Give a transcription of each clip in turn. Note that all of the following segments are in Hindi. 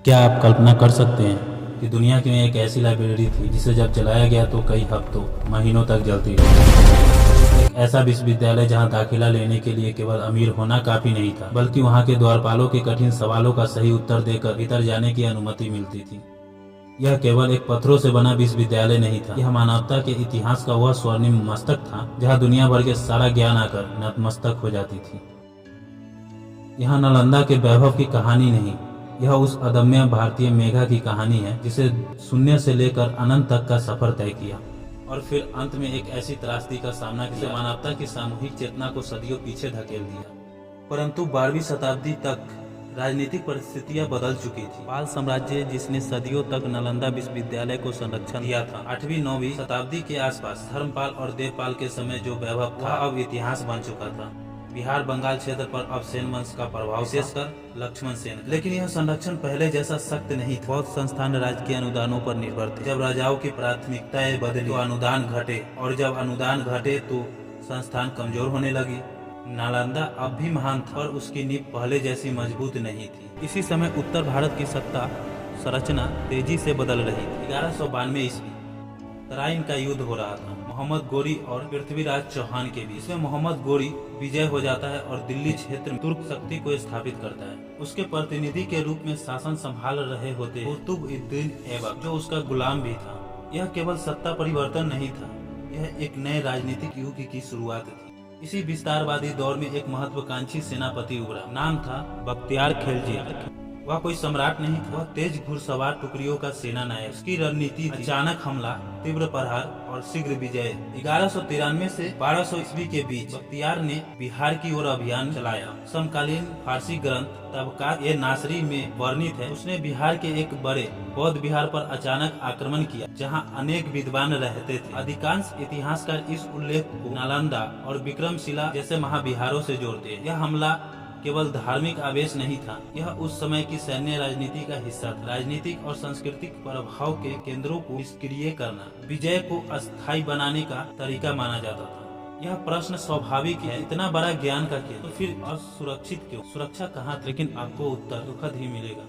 क्या आप कल्पना कर सकते हैं कि दुनिया की एक ऐसी लाइब्रेरी थी जिसे जब चलाया गया तो कई हफ्तों महीनों तक जलती रही। एक ऐसा विश्वविद्यालय जहां दाखिला लेने के लिए केवल अमीर होना काफी नहीं था, बल्कि वहां के द्वारपालों के कठिन सवालों का सही उत्तर देकर भीतर जाने की अनुमति मिलती थी। यह केवल एक पत्थरों से बना विश्वविद्यालय नहीं था, यह मानवता के इतिहास का वह स्वर्णिम मस्तक था जहाँ दुनिया भर के सारा ज्ञान आकर नतमस्तक हो जाती थी। यह नालंदा के वैभव की कहानी नहीं, यह उस अदम्य भारतीय मेघा की कहानी है जिसे शून्य से लेकर अनंत तक का सफर तय किया और फिर अंत में एक ऐसी त्रासदी का सामना किया मानवता की सामूहिक चेतना को सदियों पीछे धकेल दिया। परंतु 12वीं शताब्दी तक राजनीतिक परिस्थितियां बदल चुकी थी। पाल साम्राज्य, जिसने सदियों तक नालंदा विश्वविद्यालय को संरक्षण दिया था, 8वीं-9वीं शताब्दी के आसपास धर्मपाल और देवपाल के समय जो वैभव था अब इतिहास बन चुका था। बिहार बंगाल क्षेत्र पर अब सेन वंश का प्रभाव, विशेषकर लक्ष्मण सेन। लेकिन यह संरक्षण पहले जैसा सख्त नहीं था। बहुत संस्थान राज्य के अनुदानों पर निर्भर थे। जब राजाओं की प्राथमिकताएं बदली तो अनुदान घटे, और जब अनुदान घटे तो संस्थान कमजोर होने लगी। नालंदा अब भी महान था, पर उसकी नींव पहले जैसी मजबूत नहीं थी। इसी समय उत्तर भारत की सत्ता संरचना तेजी से बदल रही थी। 1192 ईस्वी तराइन का युद्ध हो रहा था, मोहम्मद गोरी और पृथ्वीराज चौहान के बीच। इसमें मोहम्मद गोरी विजय हो जाता है और दिल्ली क्षेत्र में तुर्क शक्ति को स्थापित करता है। उसके प्रतिनिधि के रूप में शासन संभाल रहे होते कुतुब-उद-दीन ऐबक, जो उसका गुलाम भी था। यह केवल सत्ता परिवर्तन नहीं था, यह एक नए राजनीतिक युग की शुरुआत थी। इसी विस्तारवादी दौर में एक महत्वाकांक्षी सेनापति उभरा, नाम था बख्तियार खिलजी। वह कोई सम्राट नहीं था, वह तेज घुड़सवार टुकड़ियों का सेना नायक। उसकी रणनीति थी अचानक हमला, तीव्र प्रहार और शीघ्र विजय। 1193 से 1200 ईस्वी के बीच बख्तियार ने बिहार की ओर अभियान चलाया। समकालीन फारसी ग्रंथ तबकात-ए-नासरी में वर्णित है, उसने बिहार के एक बड़े बौद्ध विहार पर अचानक आक्रमण किया जहां अनेक विद्वान रहते थे। अधिकांश इतिहासकार इस उल्लेख को नालंदा और विक्रमशिला जैसे महाविहारों से जोड़ते हैं। यह हमला केवल धार्मिक आवेश नहीं था, यह उस समय की सैन्य राजनीति का हिस्सा था। राजनीतिक और सांस्कृतिक प्रभाव के केंद्रों को निष्क्रिय करना विजय को अस्थायी बनाने का तरीका माना जाता था। यह प्रश्न स्वाभाविक है, इतना बड़ा ज्ञान का केंद्र तो फिर असुरक्षित क्यों? सुरक्षा कहाँ? लेकिन आपको उत्तर दुखद ही मिलेगा।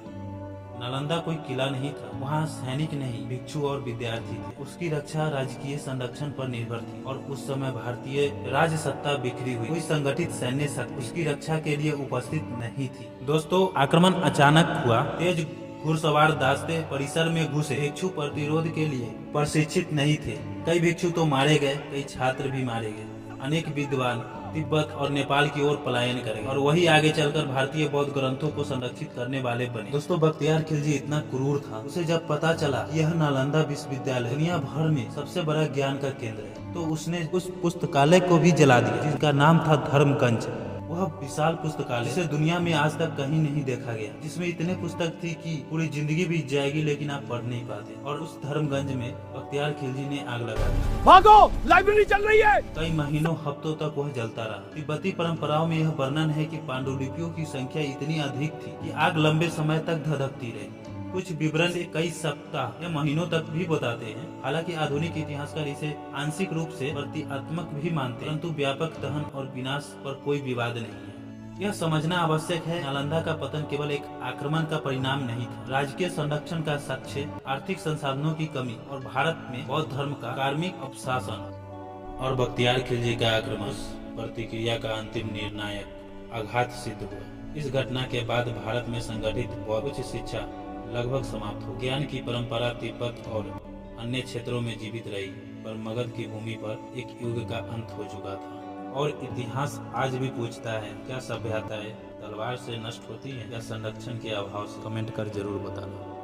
नालंदा कोई किला नहीं था, वहाँ सैनिक नहीं, भिक्षु और विद्यार्थी थे। उसकी रक्षा राजकीय संरक्षण पर निर्भर थी और उस समय भारतीय राज सत्ता बिखरी हुई, कोई संगठित सैन्य शक्ति उसकी रक्षा के लिए उपस्थित नहीं थी। दोस्तों, आक्रमण अचानक हुआ। तेज घुड़सवार दास्ते परिसर में घुसे। भिक्षु प्रतिरोध के लिए प्रशिक्षित नहीं थे। कई भिक्षु तो मारे गए, कई छात्र भी मारे गए। अनेक विद्वान तिब्बत और नेपाल की ओर पलायन करें और वही आगे चलकर भारतीय बौद्ध ग्रंथों को संरक्षित करने वाले बने। दोस्तों, बख्तियार खिलजी इतना क्रूर था, उसे जब पता चला यह नालंदा विश्वविद्यालय दुनिया भर में सबसे बड़ा ज्ञान का केंद्र है, तो उसने उस पुस्तकालय को भी जला दिया जिसका नाम था धर्मगंज। वह विशाल पुस्तकालय जिसे दुनिया में आज तक कहीं नहीं देखा गया, जिसमें इतने पुस्तक थी कि पूरी जिंदगी बीत जाएगी लेकिन आप पढ़ नहीं पाते। और उस धर्मगंज में बख्तियार खिलजी ने आग लगा दी। भागो, लाइब्रेरी चल रही है। कई महीनों हफ्तों तक वह जलता रहा। तिब्बती परंपराओं में यह वर्णन है कि पांडुलिपियों की संख्या इतनी अधिक थी कि आग लंबे समय तक धधकती रही। कुछ विवरण कई सप्ताह या महीनों तक भी बताते हैं। हालांकि आधुनिक इतिहासकार इसे आंशिक रूप से प्रतीकात्मक भी मानते हैं, परंतु व्यापक दहन और विनाश पर कोई विवाद नहीं है। यह समझना आवश्यक है, नालंदा का पतन केवल एक आक्रमण का परिणाम नहीं था। राजकीय संरक्षण का साक्ष्य, आर्थिक संसाधनों की कमी और भारत में बौद्ध धर्म का कार्मिक अपशासन और बख्तियार खिलजी का आक्रमण प्रतिक्रिया का अंतिम निर्णायक आघात सिद्ध हुआ। इस घटना के बाद भारत में संगठित बौद्ध शिक्षा लगभग समाप्त हो। ज्ञान की परंपरा तिब्बत और अन्य क्षेत्रों में जीवित रही, पर मगध की भूमि पर एक युग का अंत हो चुका था। और इतिहास आज भी पूछता है, क्या सभ्यताएं तलवार से नष्ट होती है या संरक्षण के अभाव से? कमेंट कर जरूर बताना।